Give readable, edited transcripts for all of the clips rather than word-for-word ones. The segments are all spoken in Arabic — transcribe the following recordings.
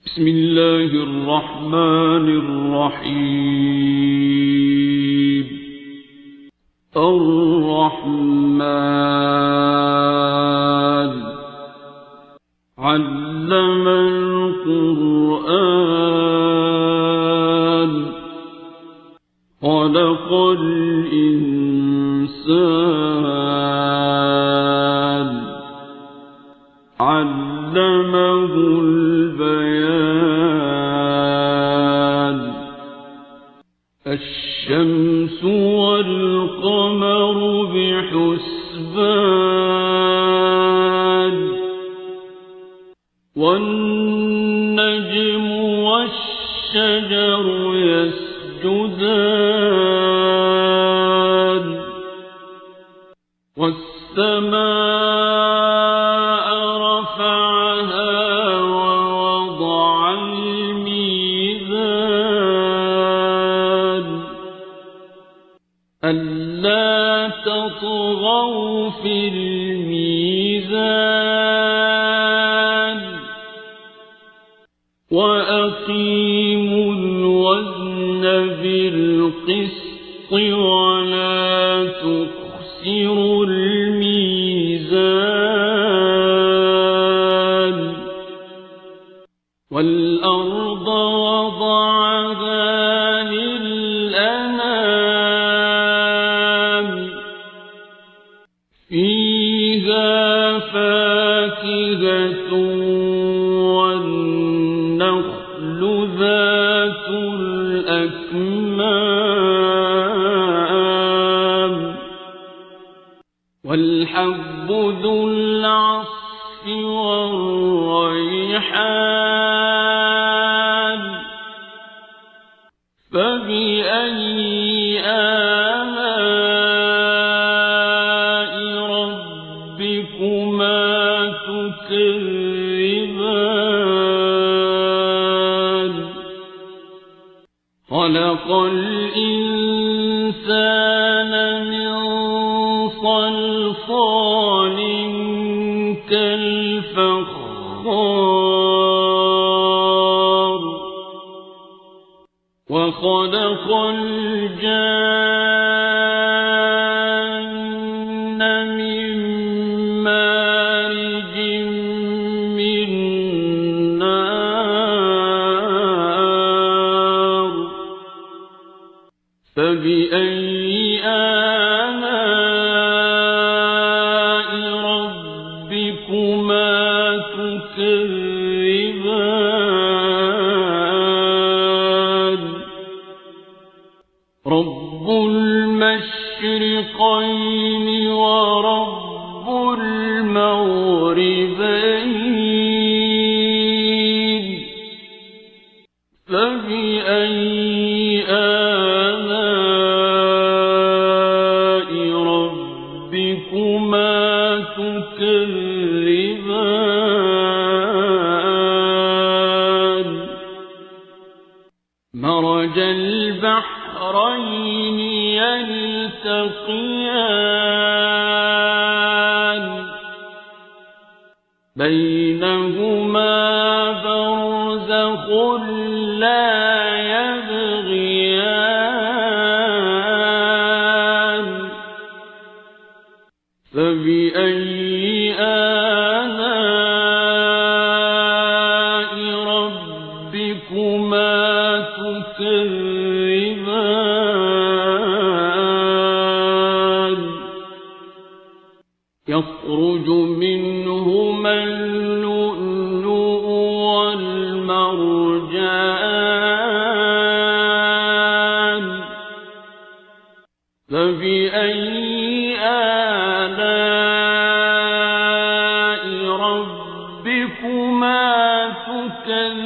بسم الله الرحمن الرحيم. الرحمن علم القرآن خلق الإنسان علمه البيان. الشمس والقمر بحسبان والنجم والشجر يسجدان والسماء رفعها ووضع الميزان ألا تطغوا في الميزان وأقيموا الوزن بالقسط ولا تخسروا الميزان. والأرض وضعها للأنام فيها فاكهة والنخل ذات الأكمام والحب ذو العصف والريحان. فبأي آلاء ربكما تكذبان. خلق الإنسان من صلصال كالفخار وخلق الجان من مارج من نار. فبأي آلاء ربكما تكذبان. رب المشرقين ورب المغربين. فبأي آلاء ربكما تكذبان. مرج البحرين يلتقيان بينهما برزخ لا يبغيان. فبأي آلاء ربكما تكذبان. يخرج منهما اللؤلؤ والمرجان. فبأي آلاء ربكما تكذبان.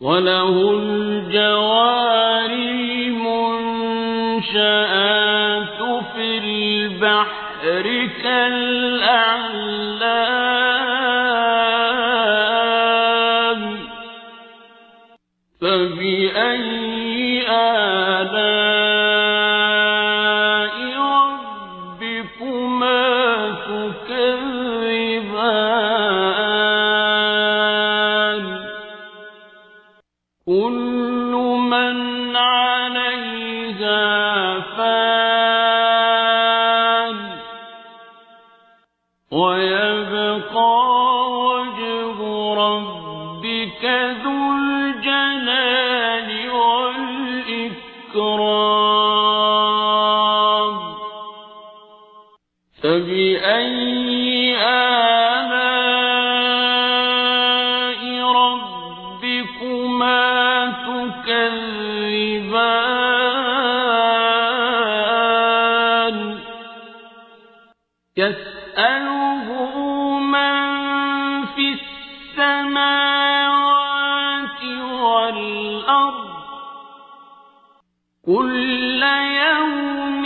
وله الجوار المنشآت في البحر كالأعلام. فبأي آلاء ربكما تكذبان كل من عليها فان ويبقى وجه ربك ذو الجلال والإكرام فبأي آلاء ربكما تكذبان يسأله من في السماوات والأرض كل يوم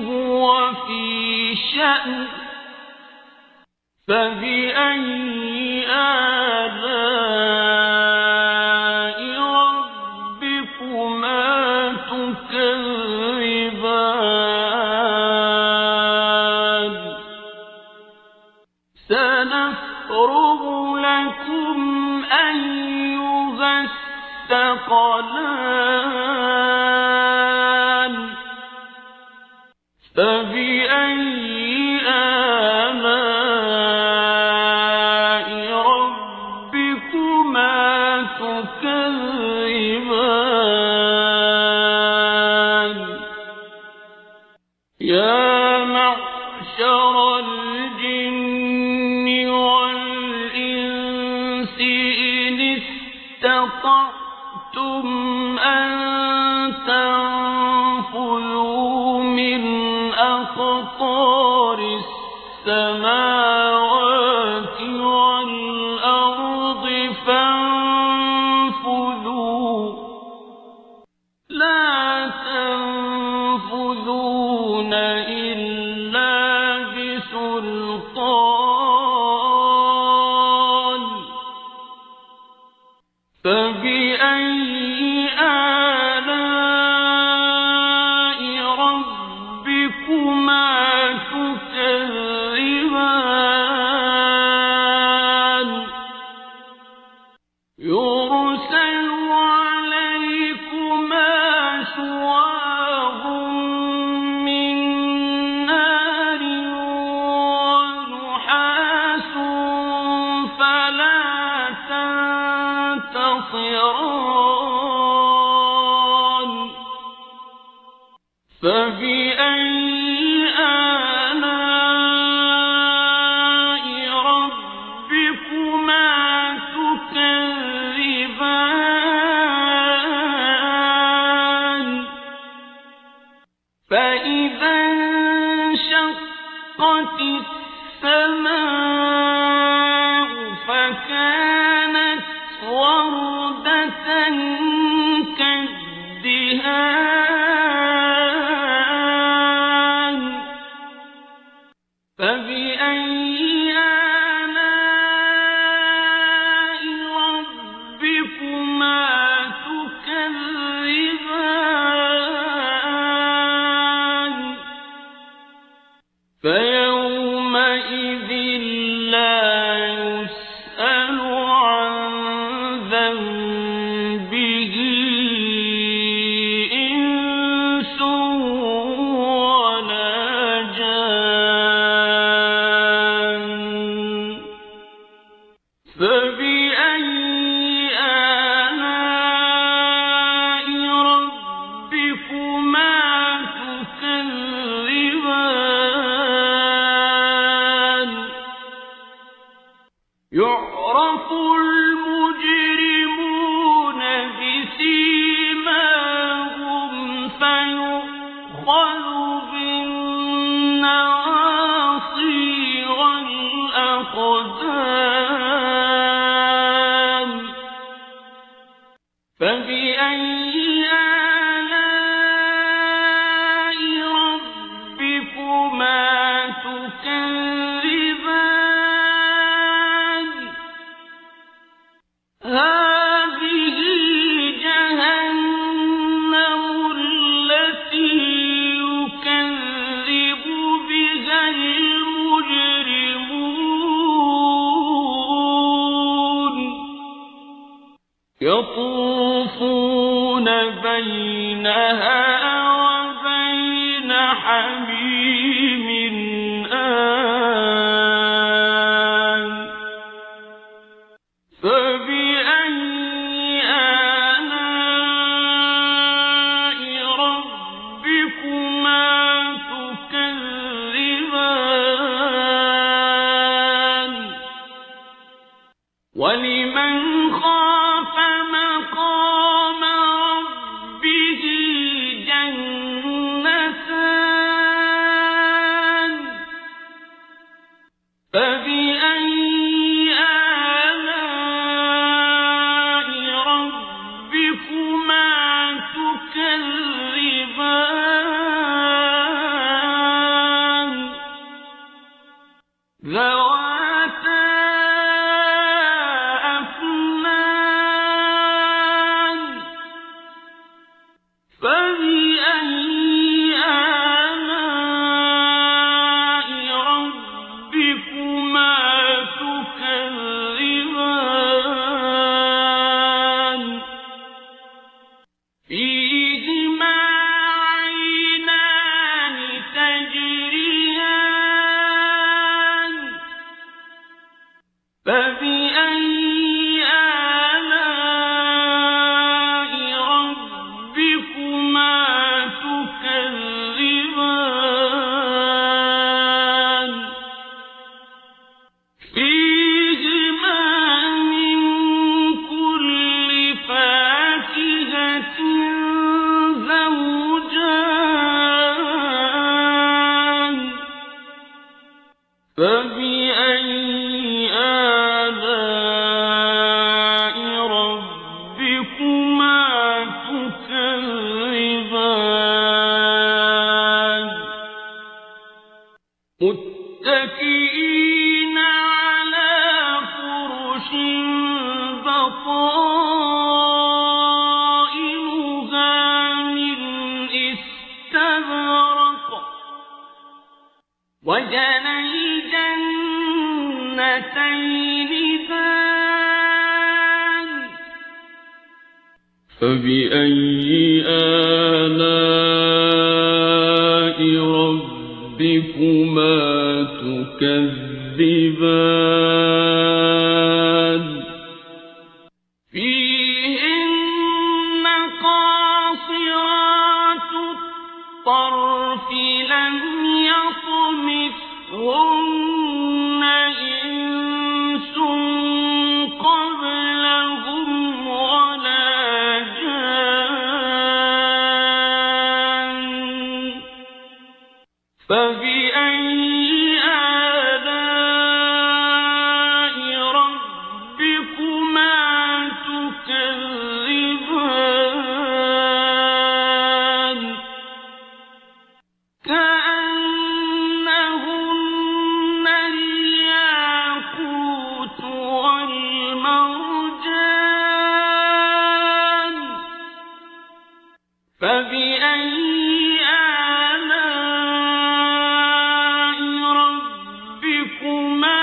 هو في شأن فبأي آلاء ربكما تكذبان سنفرغ لكم أيها الثقلان فبأي آلاء ربكما تكذبان يا معشر الجن والإنس إن استطعتم أن تنفذوا من أقطار السماوات والأرض فانفذوا لا تنفذون إلا بسلطان فبأي آلاء ربكما تكذبان يرسل عليكما شواظ من نار ونحاس فلا تنتصران فبأي آلاء ربكما تكذبان فإذا انشقت السماء فكانت وردة كالدهان فبأي آلاء ربكما تكذبان فيومئذ لا يسأل عن ذنبه إنس ولا جان فبأي آلاء ربكما تكذبان يعرف المجرمون بسيماهم فيؤخذ بالنواصي والأقدام فبأي آلاء ربكما تكذبان يطوفون بينها وبين حميم آن فبأي آلاء ربكما تكذبان ولمن خاف مقام ربه جنتان فبأي آلاء ربكما تكذبان ذواتا أفنان فبأي آلاء ربكما تكذبان فيهما عينان تجريان فبأي آلاء ربكما تكذبان فيهما من كل فاكهة زوجان فبأي آلاء ربكما تكذبان متكئين على فرش بطائنها من استبرق وجنى الجنتين دان فبأي آلاء ربكما تكذبان فيهن قاصرات الطرف لم يطمثهن إنس قبلهم ولا جان فبأي آلاء ربكما تكذبان كأنهن الياقوت والمرجان فبأي آلاء ربكما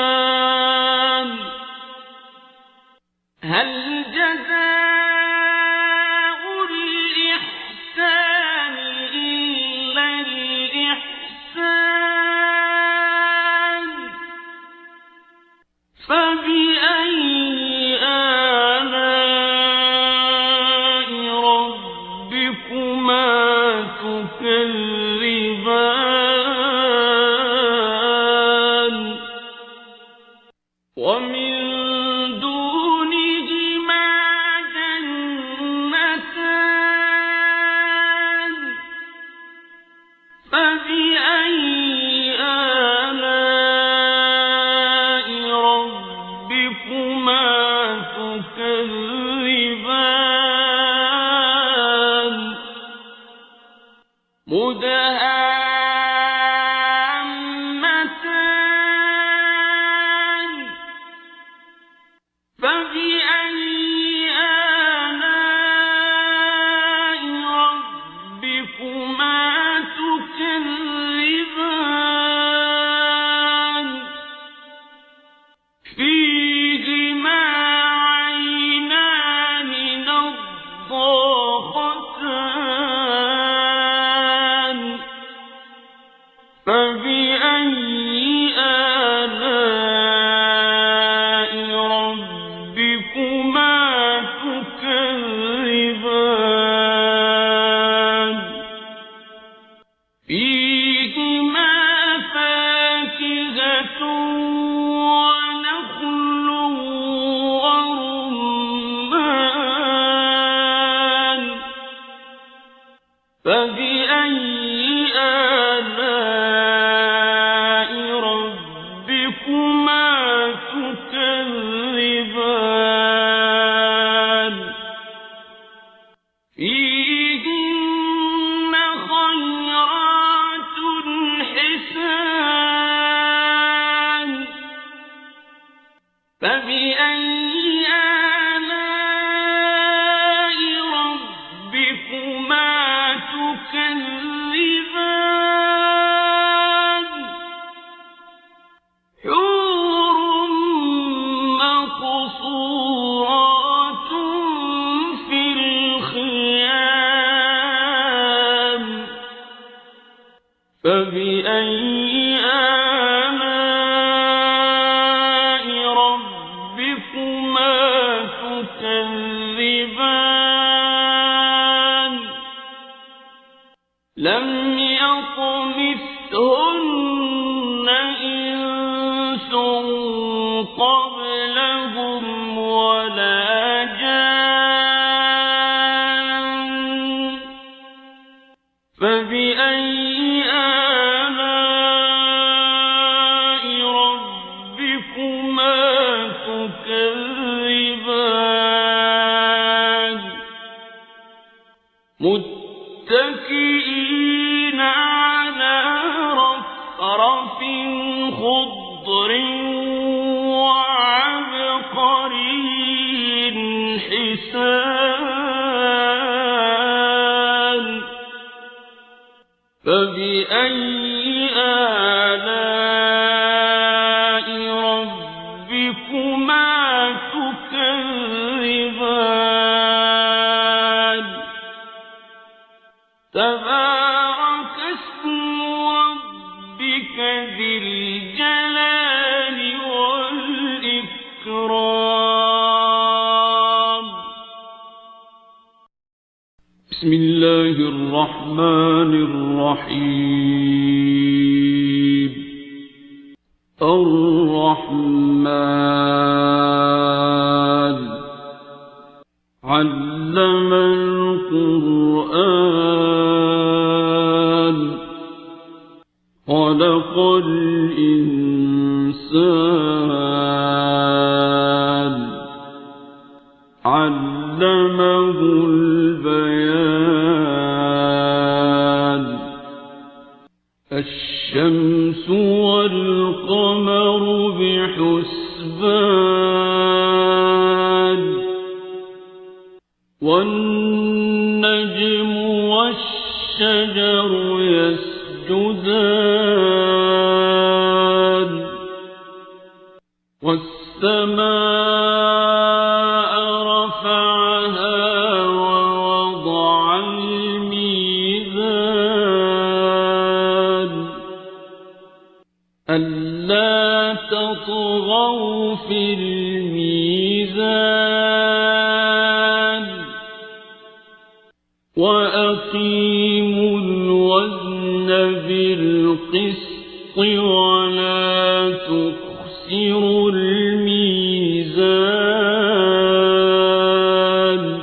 تكذبان هل جزاء الإحسان إلا الإحسان فبأي آلاء ربكما تكذبان ومن دونهما جنتان فبأي آلاء ربكما تكذبان مدهامتان فبأي آلاء ربكما تكذبان فبأي آلاء ربكما تكذبان لم يطمثهن إنس قبلهم ولا جان فبأي آلاء ربكما تكذبان متكئين على رفرف خضر وعبقري حسان فبأي آلاء ربكما تكذبان تبارك اسم ربك ذي الجلال والإكرام بسم الله الرحمن الرحيم الرحمن علم القرآن خلق الإنسان علمه البيان الشمس والقمر بحسبان والنجم والشجر يسجدان والسماء رفعها ووضع الميزان ألا تطغوا في الميزان وأقيموا الوزن بالقسط ولا تخسروا الميزان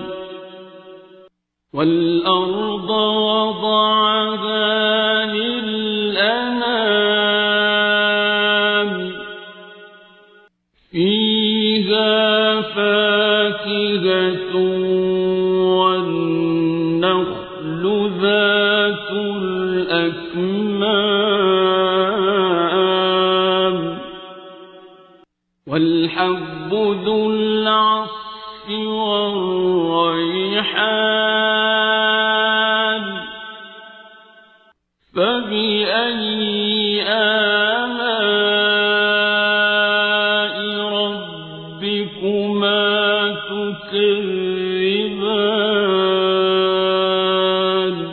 والأرض وضعها للأنام فيها فاكهة والنخل ذات الأكمام والحب ذو العصف والريحان فبأي آلاء ربكما تكذبان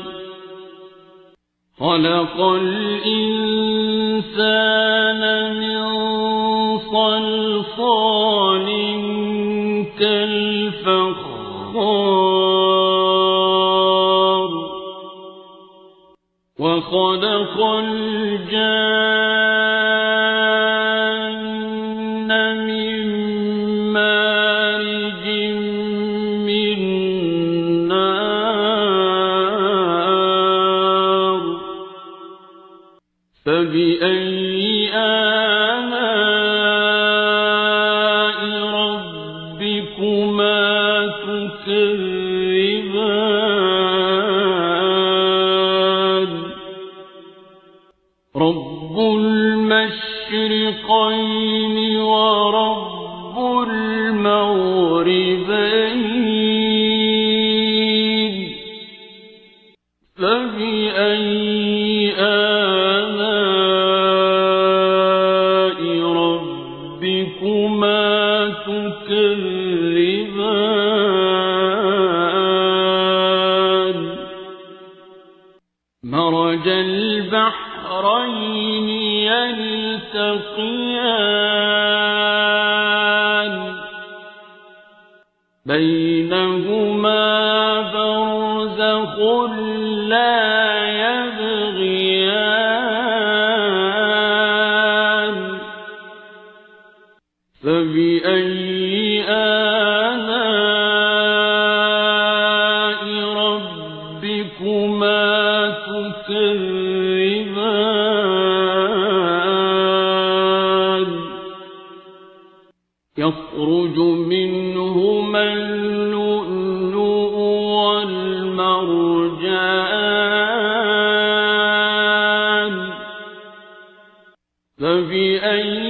خلق الإنسان من صلصال كالفخار وخلق الجان من مارج من نار فبأي آلاء ربكما تكذبان رب المشرقين ورب المغربين فبأي آلاء ربكما تكذبان مرج البحرين يلتقيان بينهما برزخ لا يبغيان فبأي آلاء ربكما تكذبان يخرج منهما اللؤلؤ والمرجان فبأي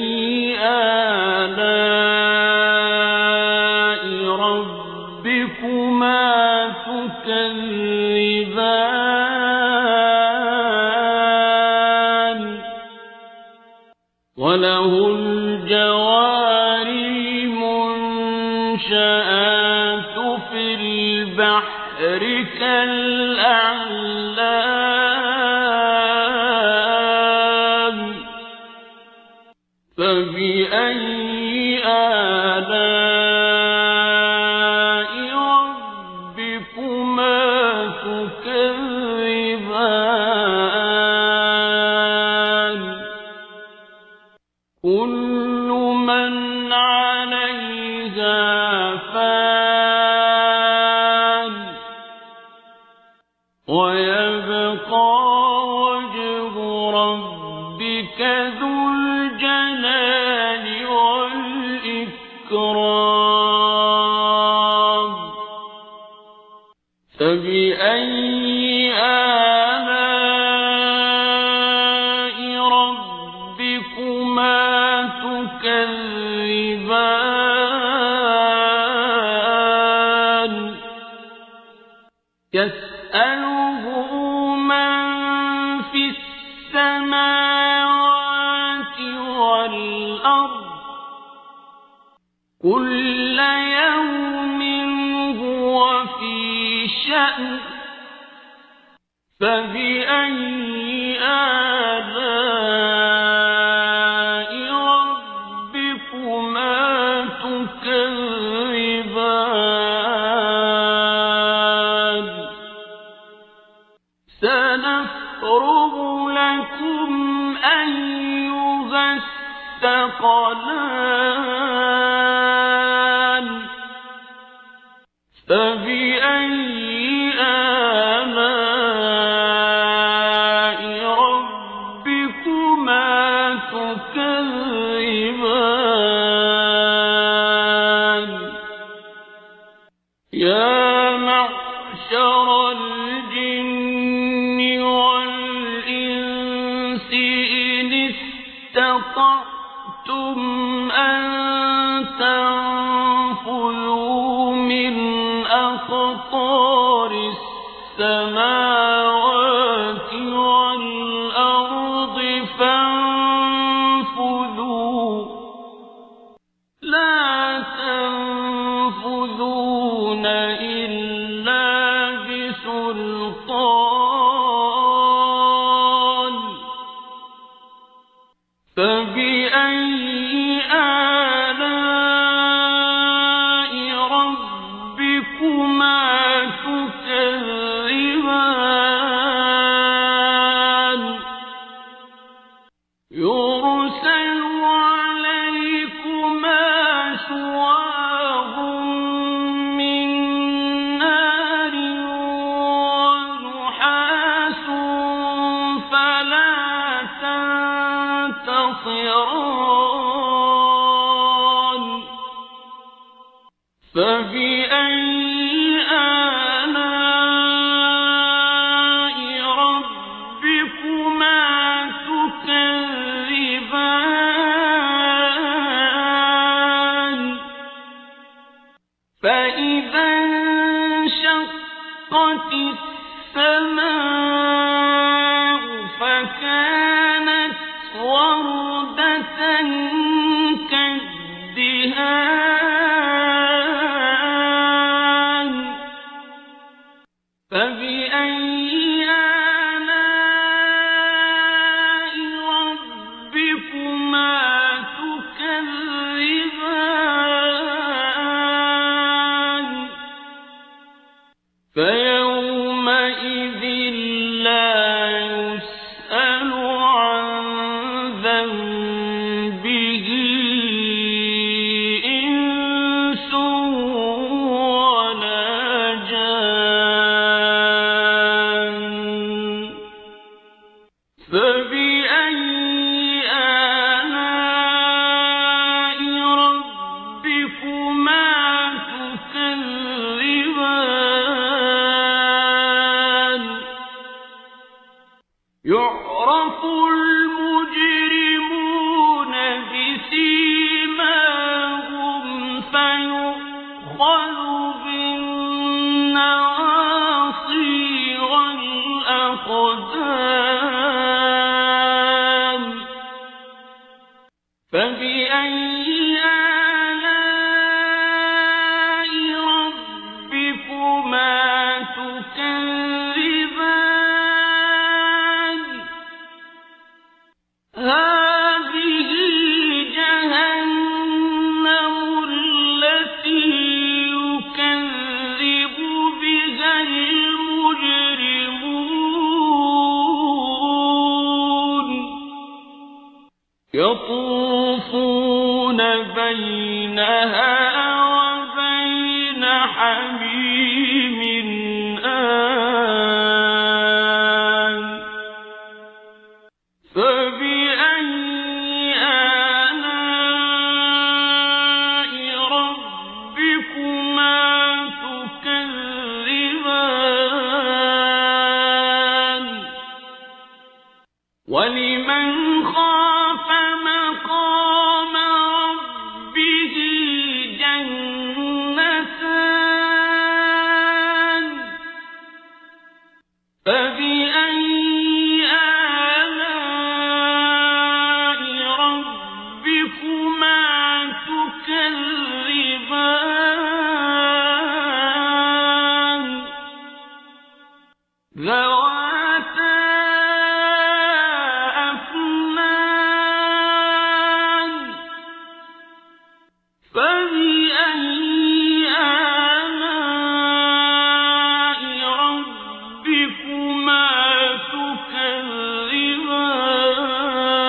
آلاء ربكما تكذبان وله الجوار المنشآت في البحر كالأعلام فبأي آلاء ربكما تكذبان كل من عليها فان ويبقى وجه ربك ذو الجلال والإكرام فبأي آلاء ربكما تكذبان يسأله من في السماوات والأرض كل يوم هو في شأن فبأي آلاء ربكما تكذبان سنفرغ لكم أيها الثقلان فبأي آلاء ربكما تكذبان يا معشر الجن والإنس إن استطعتم أن تنفذوا من أقطار السماوات والأرض فانفذوا لا تنفذون إلا بسلطان فبأي آلاء ربكما تكذبان يرسل عليكما شواظ من نار ونحاس فلا تنتصران فبأي آلاء ربكما تكذبان فإذا انشقت السماء فكانت وردة كالدهان فبأي آلاء فبأي آلاء ربكما تكذبان يعرف المجرمون بسيماهم فيؤخذ بالنواصي والأقدام فبأي آلاء ربكما تكذبان هذه جهنم التي يكذب بها المجرمون يطوفون بينها وبين حميم آن فبأي آلاء ربكما تكذبان ولمن خاف مقام ربه جنتان فبأي آلاء ربكما تكذبان ذواتا أفنان فبأي آلاء ربكما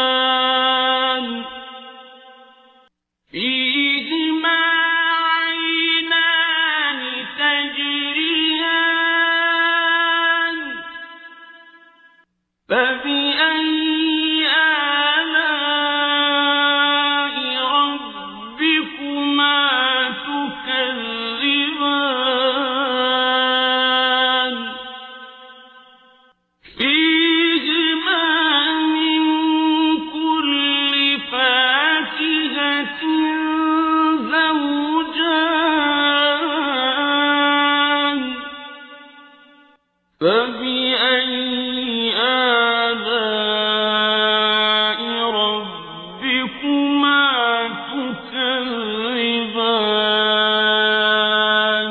تكذبان فيهما عينان تجريان فبأي آلاء ربكما تكذبان فيهما من كل فاكهة زوجان فبأي آلاء ربكما تكذبان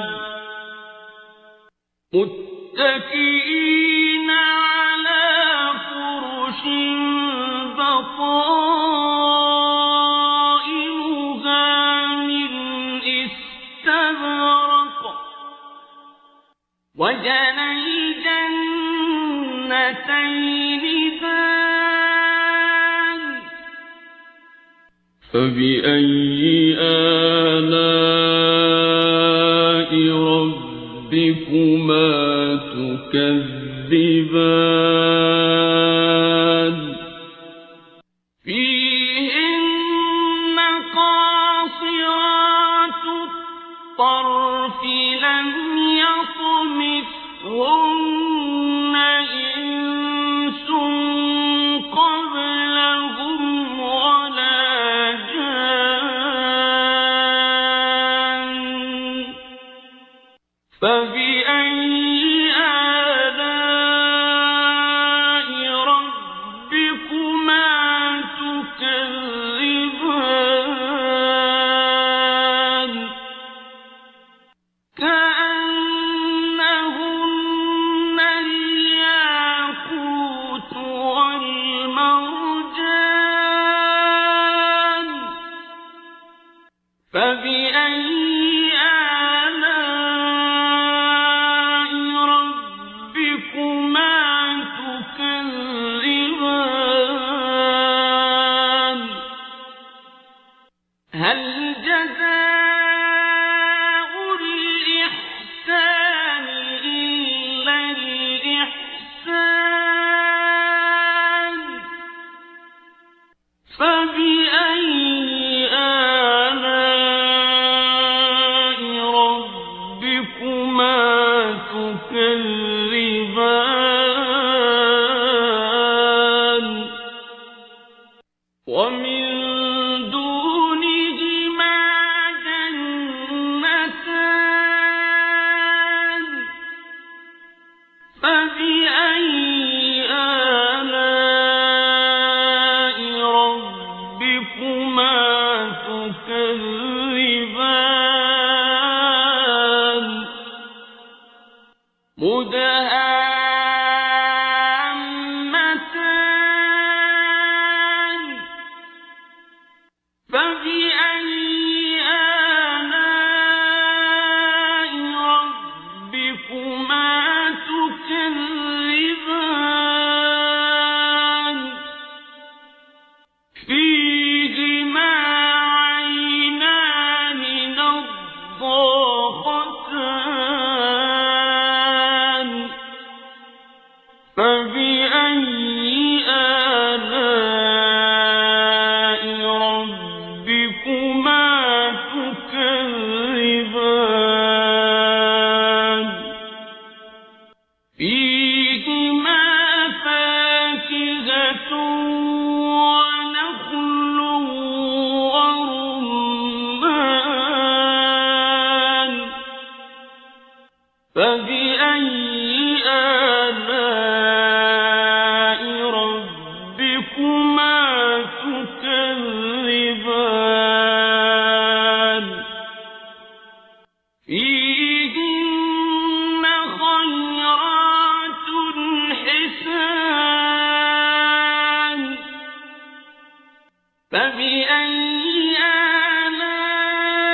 متكئين على فرش بطائنها من استبرق وجنى الجنتين دان فبأي آلاء ربكما تكذبان فيهن قاصرات الطرف لم يطمثهن إنس قبلهم ولا جان فبأي آلاء ربكما تكذبان كأنهن الياقوت والمرجان فبأي آلاء فبأي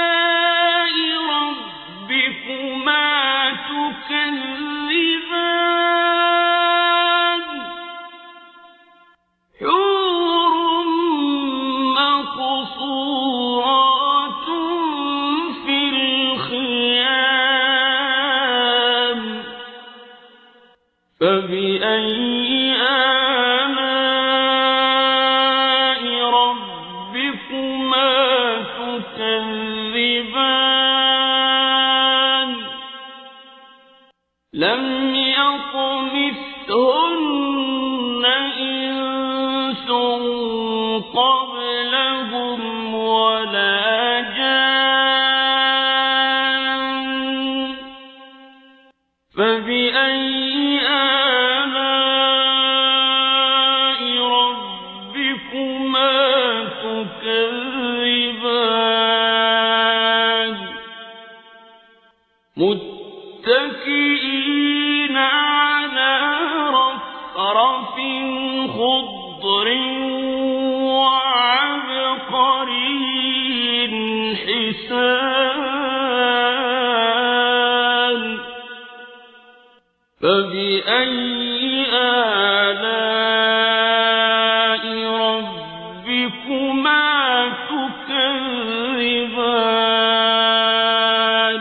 آلاء ربكما تكذبان حور مقصورات في الخيام فبأي آلاء ربكما تكذبان لم يطمثهن إنس قبلهم ولا جان فبأي آلاء ربكما تكذبان متكئين على رفرف خضر وعبقري حسان فبأي آلاء ربكما تكذبان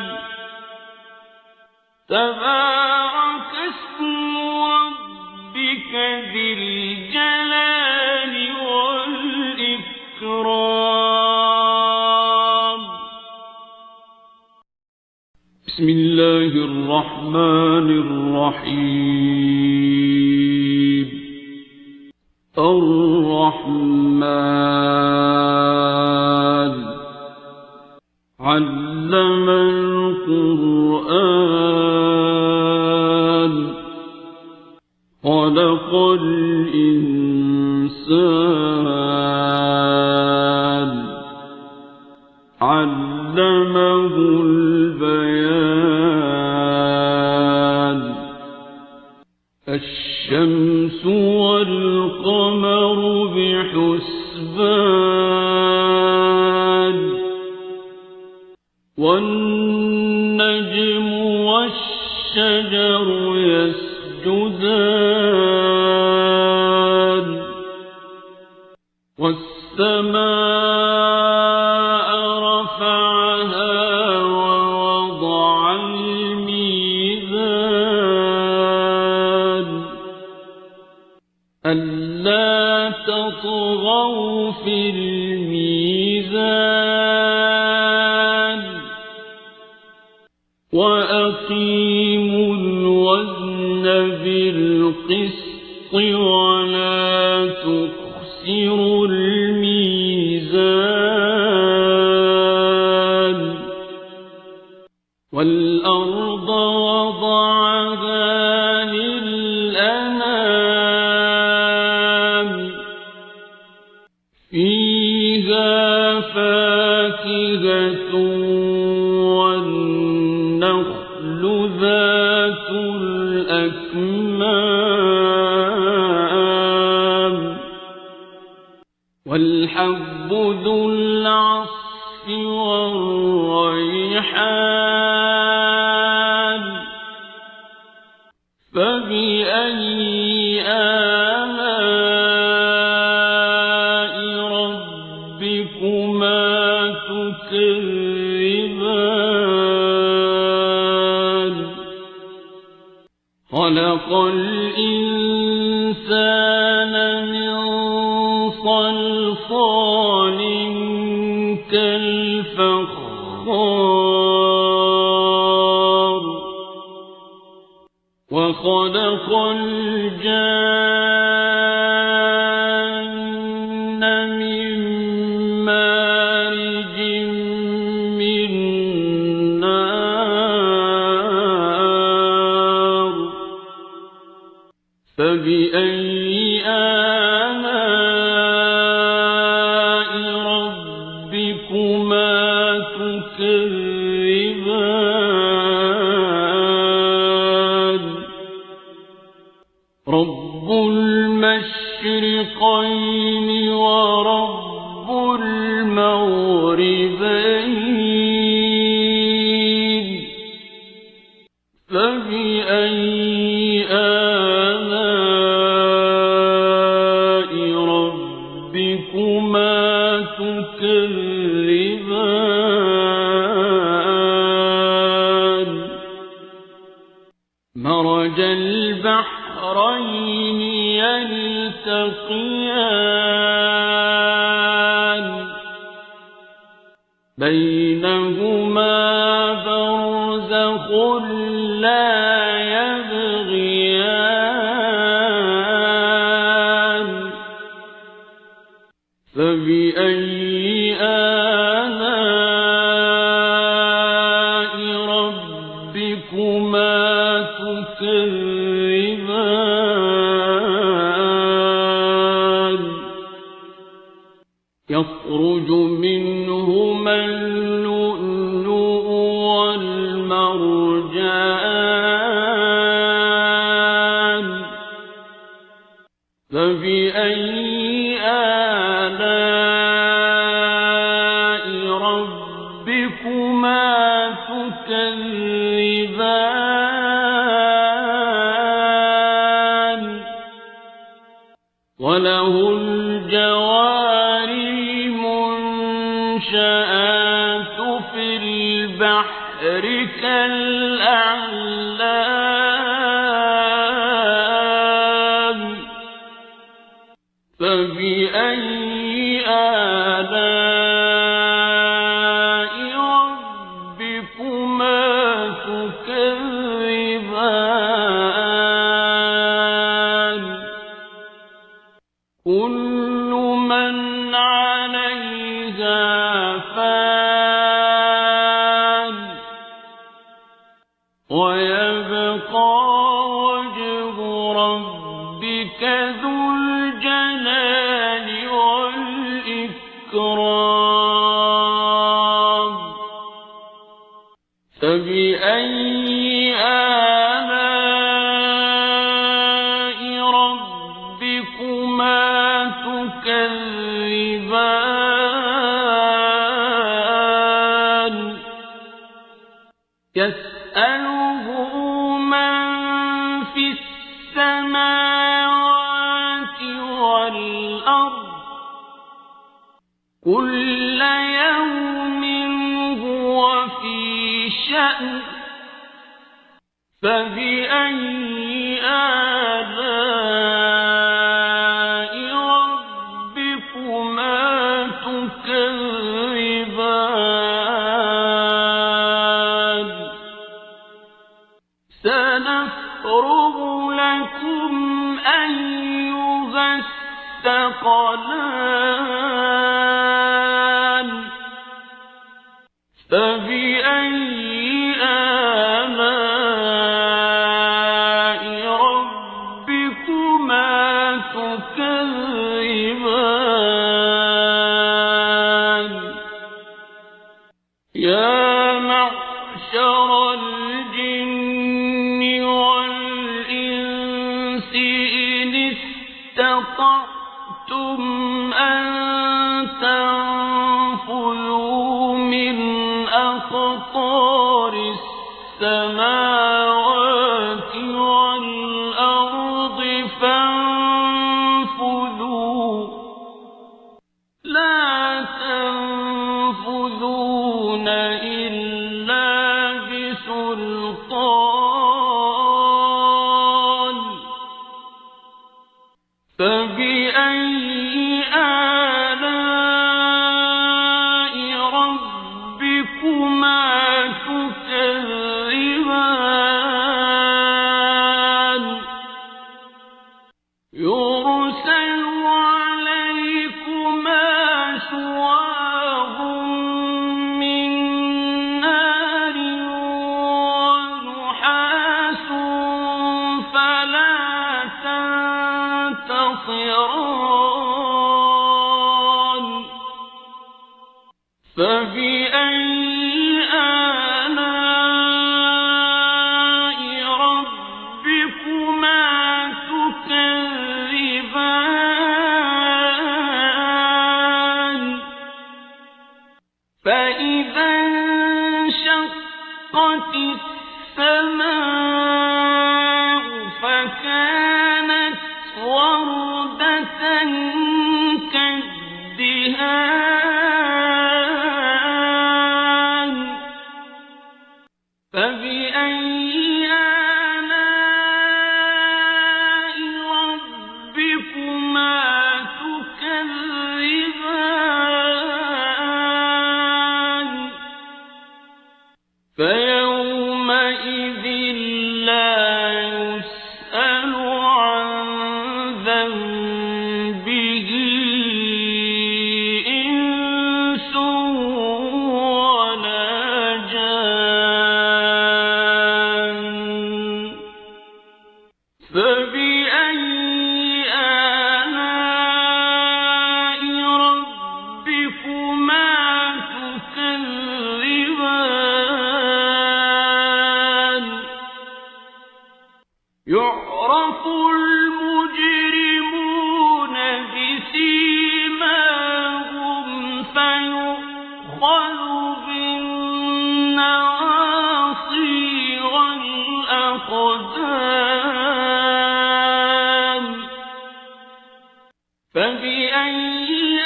تبارك اسم ربك ذي الجلال والإكرام بسم الله الرحمن الرحيم الرحمن علم القرآن خلق الإنسان علمه البيان الشمس والقمر بحسبان والنجم والشجر يسجدان والسماء رفعها ووضع الميزان ألا تطغوا في الميزان وأقيموا الوزن بالقسط ولا تخسروا الميزان والأرض وضعها للأنام فيها فاكهة والنخل ذات الأكمام والحب ذو العصف والريحان فبأي آلاء ربكما تكذبان خلق الإنسان من صلصال كالفخار وخلق الجان من مارج من نار فبأي آلاء ربكما تكذبان رب المشرقين ورب المغربين فبأي آلاء ربكما تكذبان مرج البحرين يلتقيان بينهما برزخ لا يبغيان فبأي آلاء ربكما تكذبان يخرج منهما اللؤلؤ والمرجان فبأي آلاء ربكما تكذبان وله الجوار المنشآت في البحر كالأعلام فبأي آلاء ربكما تكذبان كل من عليها فان ويبقى وجه ربك ذو الجلال والإكرام فبأي آلاء ربكما تكذبان يسأله من في السماوات والأرض كل يوم هو في شأن فبأي آلاء ربكما تكذبان سنفرغ لكم أيها الثقلان فبأي آلاء ربكما تكذبان يا معشر الجن والإنس إن استطعتم أن تنفذوا من أقطار السماوات والأرض فانفذوا لا تنفذون إلا بسلطان فبأي آلاء ربكما تكذبان يرسل عليكما شواظ من نار ونحاس فلا تنتصران فبأي آلاء ربكما تكذبان السماء فكانت وردة كالدهان فبأي آلاء ربكما تكذبان فيومئذ لا يسأل عن ذنبه إنس ولا جان فبأي آلاء ربكما تكذبان يعرف المجرمون بسيماهم فيؤخذ بالنواصي والأقدام فبأي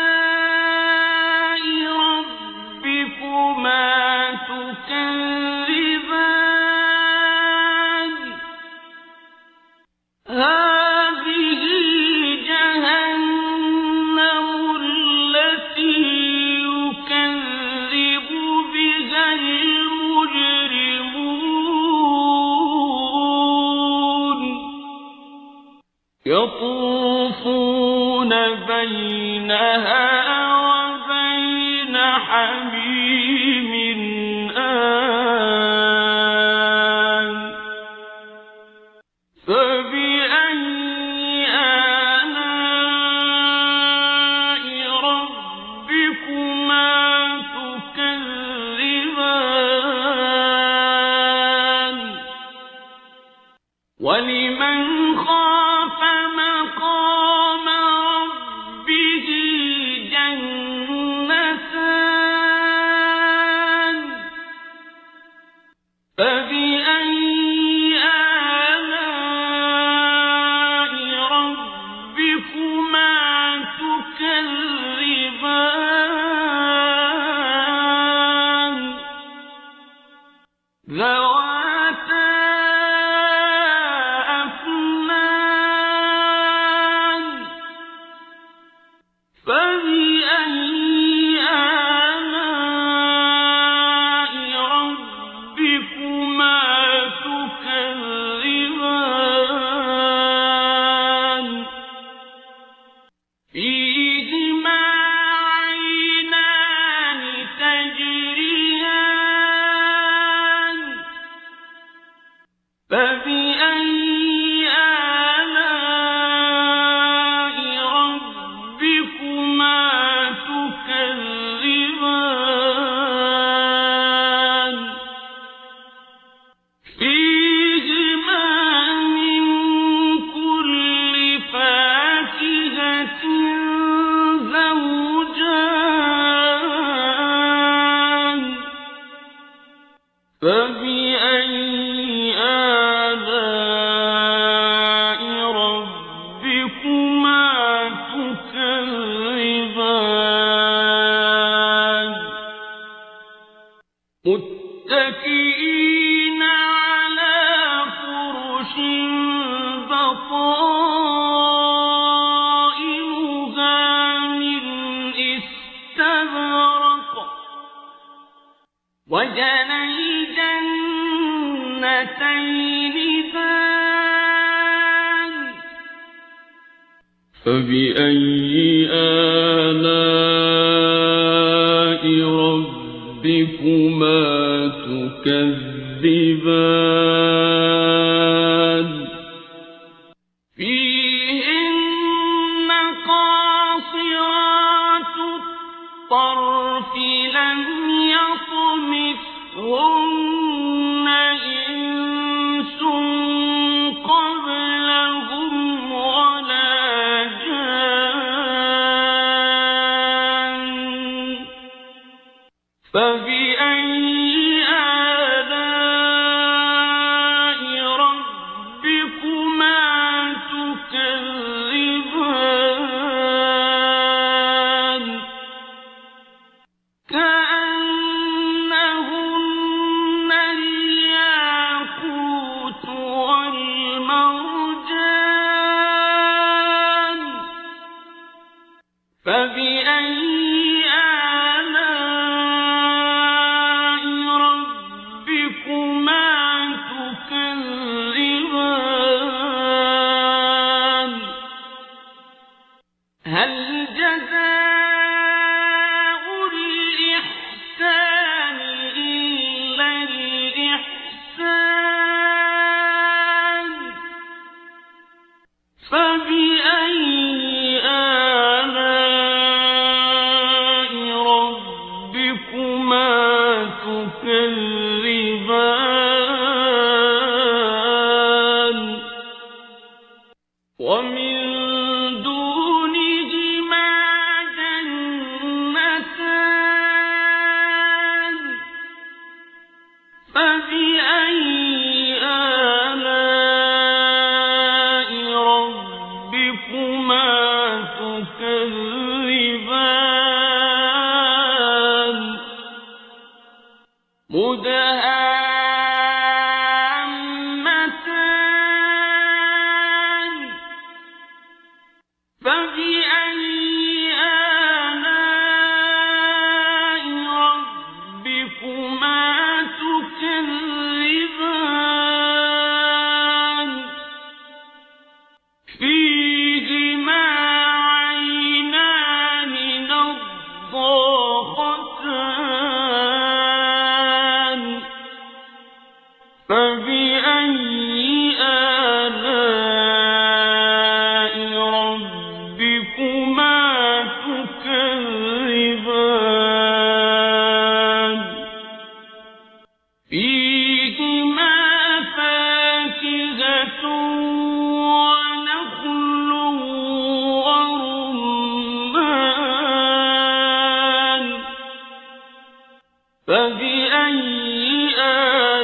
آلاء ربكما تكذبان هذه جهنم التي يكذب بها المجرمون يطوفون بينها وبين حميم آن فبأي آلاء ربكما تكذبان ولمن خاف مقام ربه جنتان فبأي آلاء ربكما تكذبان ذواتا أفنان فبأي آلاء ربكما تكذبان فيهما عينان تجريان فبأي آلاء ربكما تكذبان فيهما من كل فاكهة زوجان فبأي آلاء ربكما تكذبان متكئين على فرش بطائنها من استبرق وجنى الجنتين دان فبأي آلاء ربكما تكذبان فيهن قاصرات الطرف لم يطمثهن إنس قبلهم ولا جان فبأي آلاء ربكما تكذبان هل جزاء الإحسان إلا الإحسان فبأي آلاء ربكما تكذبان ومن دونهما جنتان فبأي آلاء ربكما تكذبان مدهامتان فبأي آلاء ربكما تكذبان فيهما عينان نضاختان فبأي آلاء ربكما تكذبان فيهما فاكهة ونخل ورمان فبأي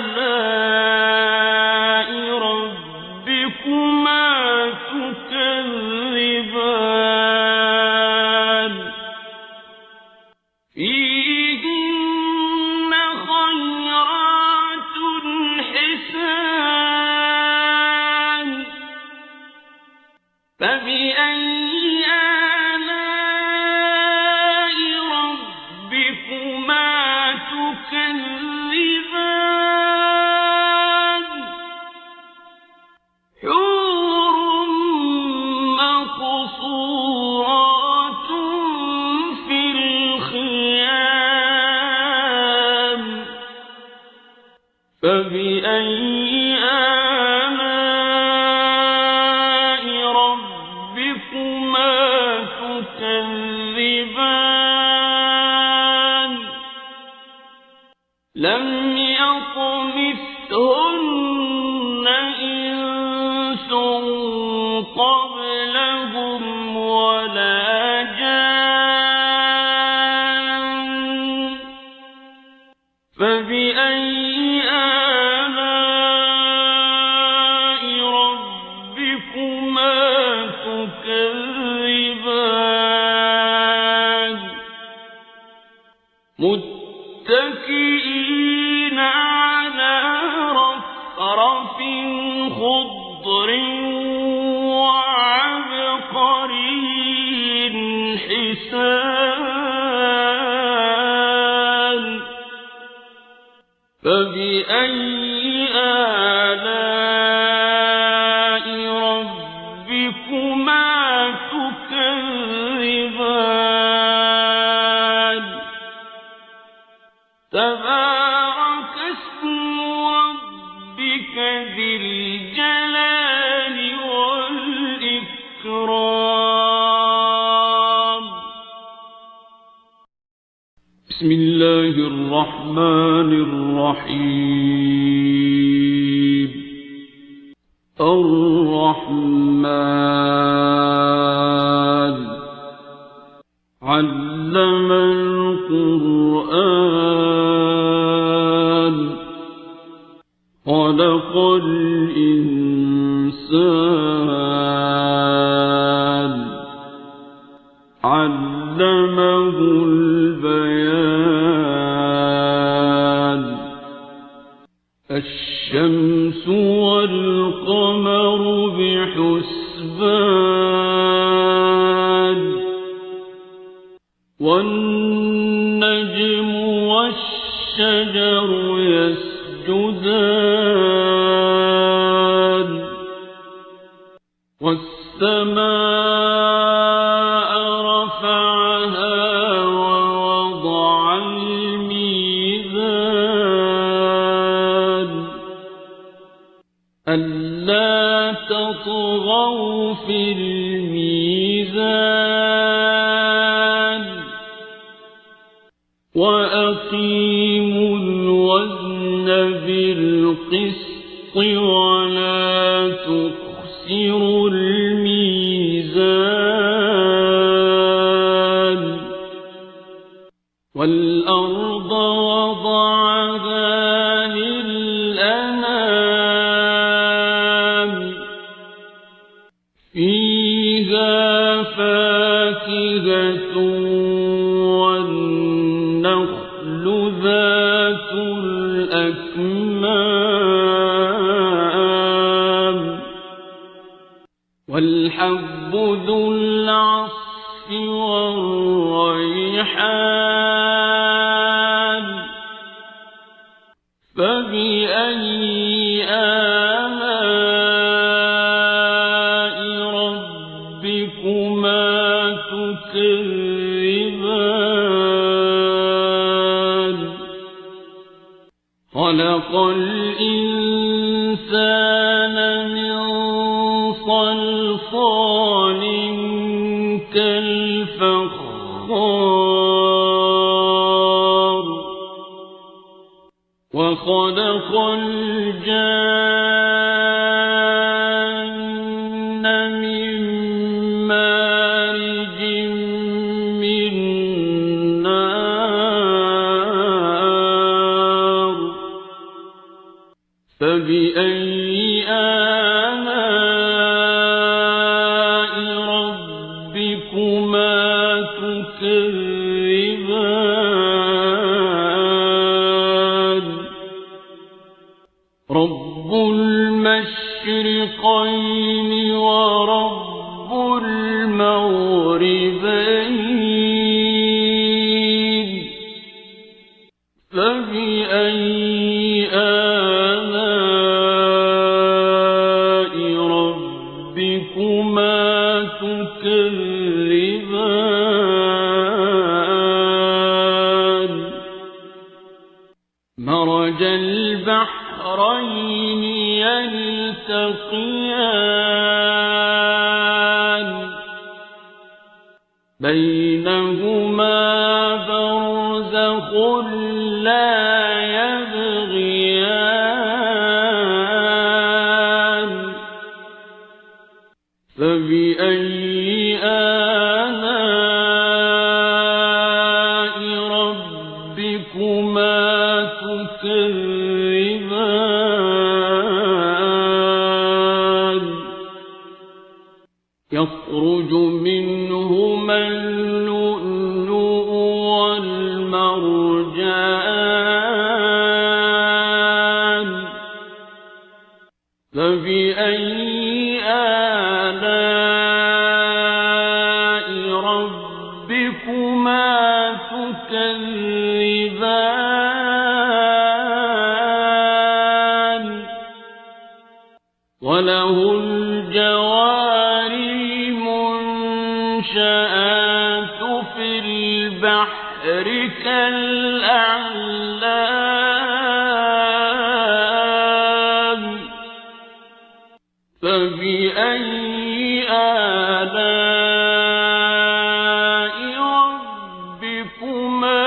آلاء ربكما تكذبان فيهن خيرات حسان فبأي آلاء ربكما تكذبان حور مقصورات في الخيام فبأي آلاء ربكما تكذبان لم يطمثهن إنس قبلهم ولا جان فبأي آلاء ربكما تكذبان متكئين على رفرف خضر وعبقري حسان فبأي آلاء ربكما تكذبان تبارك اسم ربك ذي الجلال والإكرام بسم الله الرحمن الرحيم الرحمن علم القرآن خلق الإنسان علمه البيان الشمس والقمر بحسبان والنجم والشجر يسجدان والسماء رفعها ووضع الميزان ألا تطغوا في الميزان وأقيموا الوزن بالقسط ولا تخسروا الميزان والأرض وضعها للأنام فيها فاكهة والنخل ذات الأكمام والحب ذو العصف والريحان فبأي آلاء ربكما تكذبان خلق الإنسان من صلصال كالفخار وخلق الجان من مارج من نار فبأي آلاء ربكما تكذبان رب المشرقين ورب المغربين فبأي آلاء ربكما تكذبان مرج البحرين يلتقيان بينهما برزخ لا يبغيان فبأي آلاء ربكما تكذبان يخرج منهما اللؤلؤ والمرجان فبأي آلاء ربكما تكذبان وله الجوار المنشآت في البحر كالأعلام فبأي آلاء ربكما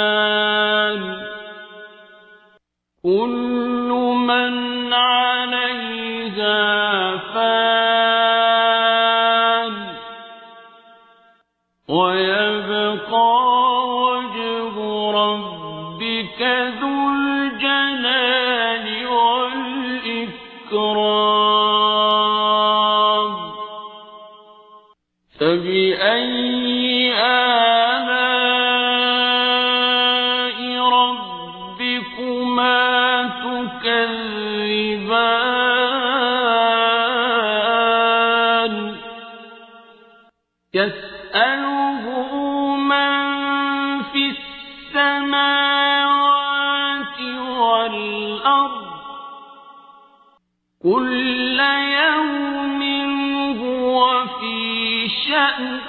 تكذبان كل من عليها فان ويبقى وجه ربك ذو الجلال والإكرام فبأي آلاء ربكما تكذبان يسأله من في السماوات والأرض كل يوم هو في شأن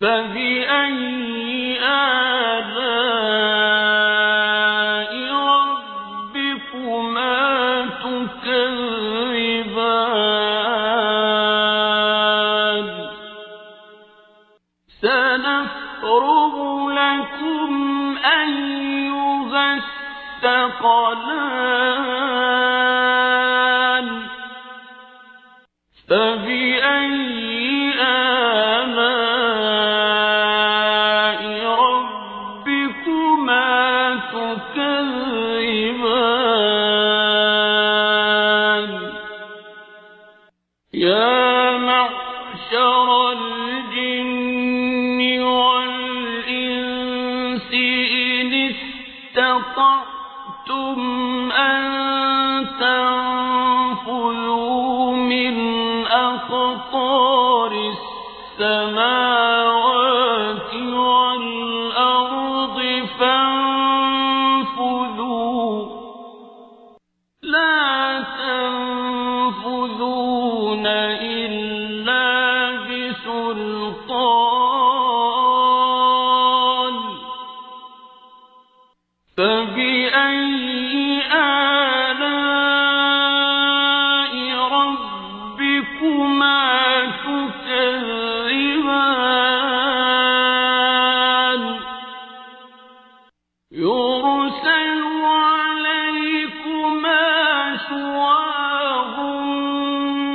فبأي آلاء ربكما تكذبان سنفرغ لكم أيها الثقلان فبأي آلاء ربكما تكذبان يا معشر الجن والإنس إن استطعتم أن تنفذوا من أقطار السماوات والأرض فانفذوا لا تنفذون إلا بسلطان فبأي آلاء ربكما تكذبان يرسل عليكما شواظ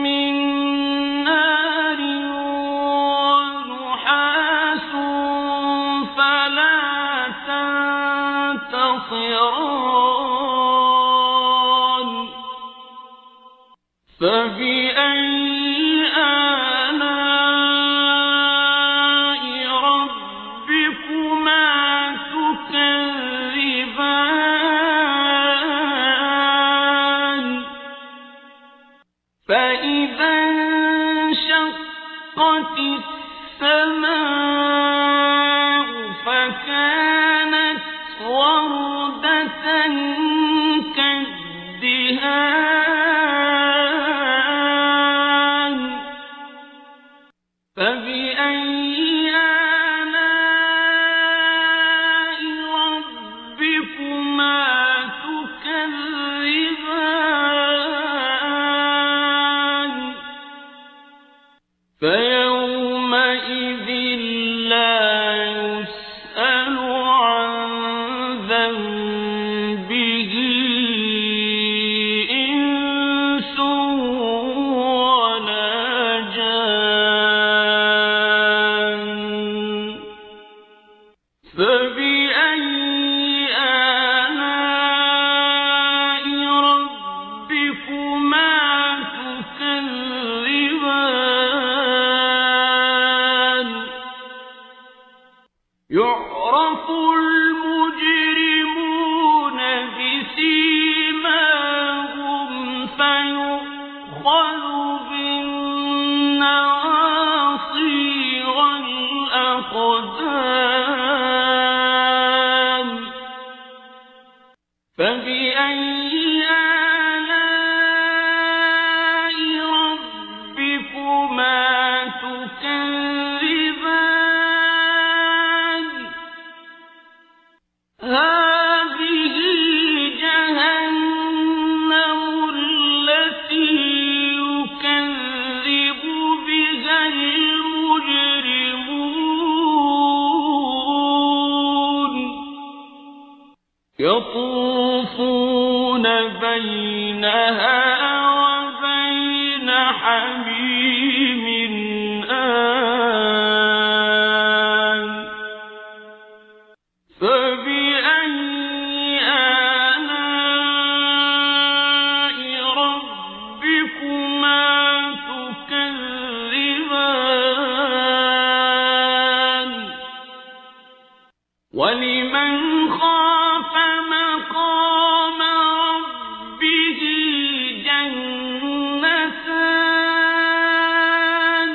من نار ونحاس فلا تنتصران فبأي آلاء ربكما تكذبان فإذا انشقت السماء فكانت وردة كالدهان فبأي آلاء ربكما تكذبان فيومئذ لا يسأل عن ذنبه إنس ولا جان فبأي آلاء ربكما تكذبان يعرف المجرمون بسيماهم فيؤخذ بالنواصي والأقدام فبأي آلاء ربكما تكذبان هذه جهنم التي يكذب بها المجرمون يطوفون بينها وبين حميم آن فبأي آلاء ربكما تكذبان ولمن خاف مقام ربه جنتان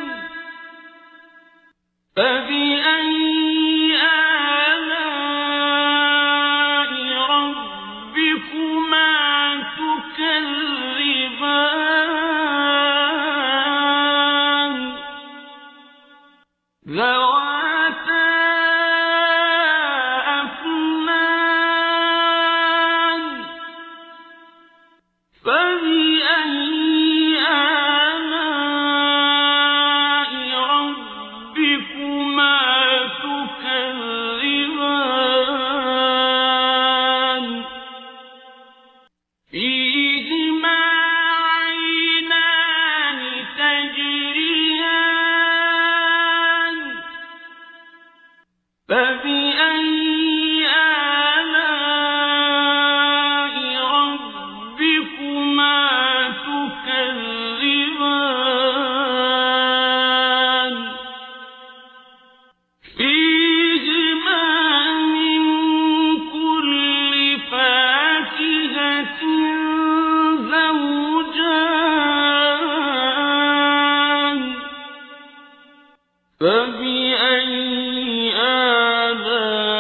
فبأي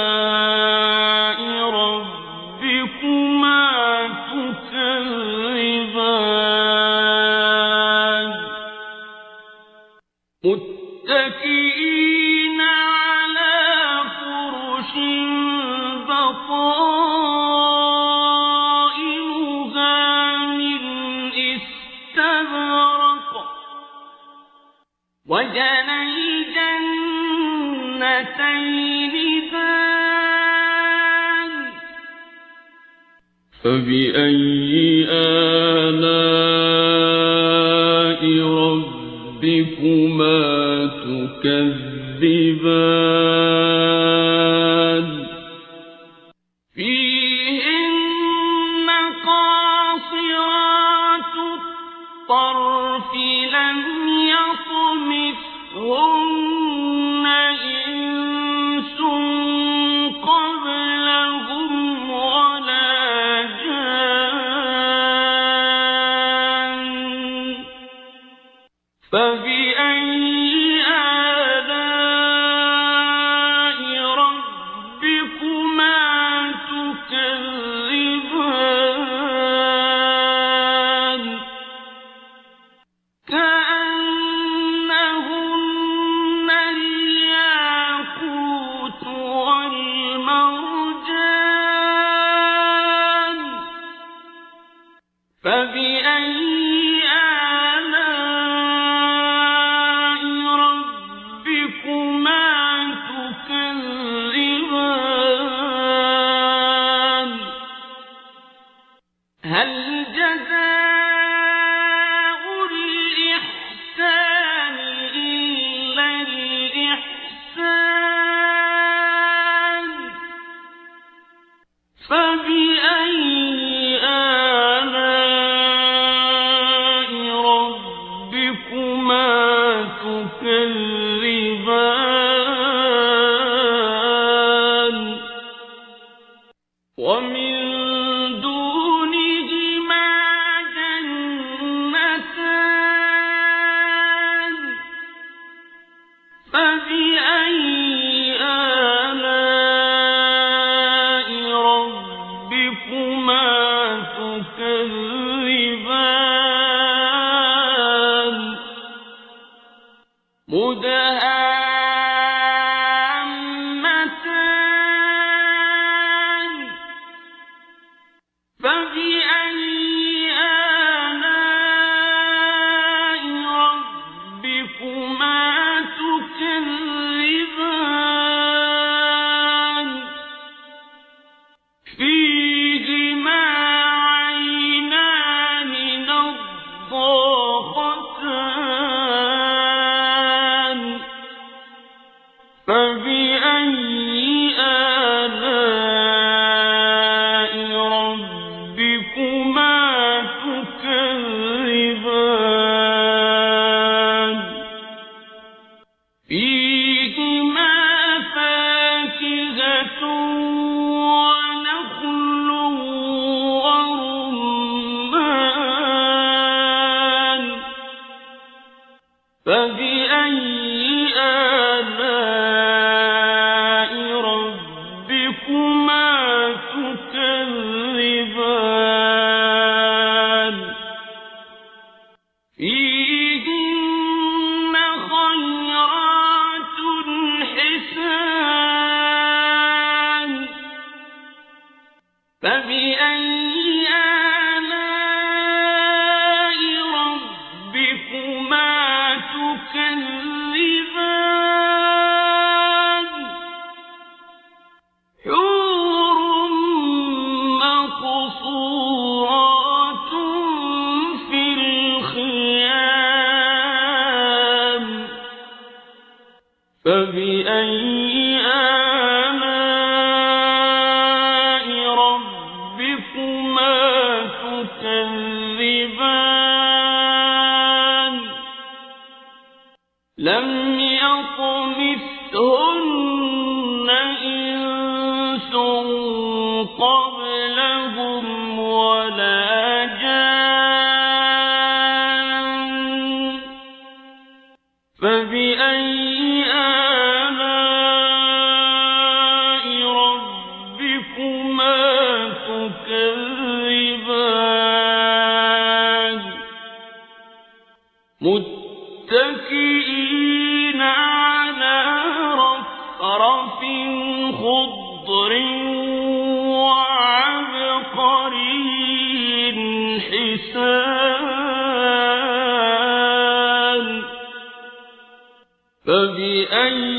آلاء ربكما تكذبان متكئين على فرش بطائنها من استبرق وجنى الجنتين دان فبأي آلاء ربكما تكذبان فيهن قاصرات الطرف لم يطمثهن إنس قبلهم ولا جان فبأي آلاء ربكما تكذبان كأنهن الياقوت والمرجان فبأي آلاء ربكما تكذبان هل جزاء الإحسان إلا الإحسان فبأي آلاء ربكما تكذبان ومن دونهما جنتان فبأي آلاء ربكما تكذبان مدهامتان فبأي آلاء ربكما تكذبان فيهما عينان نضاختان فبأي آلاء ربكما تكذبان فيهما فاكهة ونخل ورمان فبأي آلاء ربكما تكذبان فيهن خيرات حسان فبأي آلاء ربكما تكذبان حور مقصورات في الخيام فبأي آلاء ربكما تكذبان لم يطمثهن إنس قبلهم ولا جان فبأي متكئين على رفرف خضر وعبقري حسان فبأي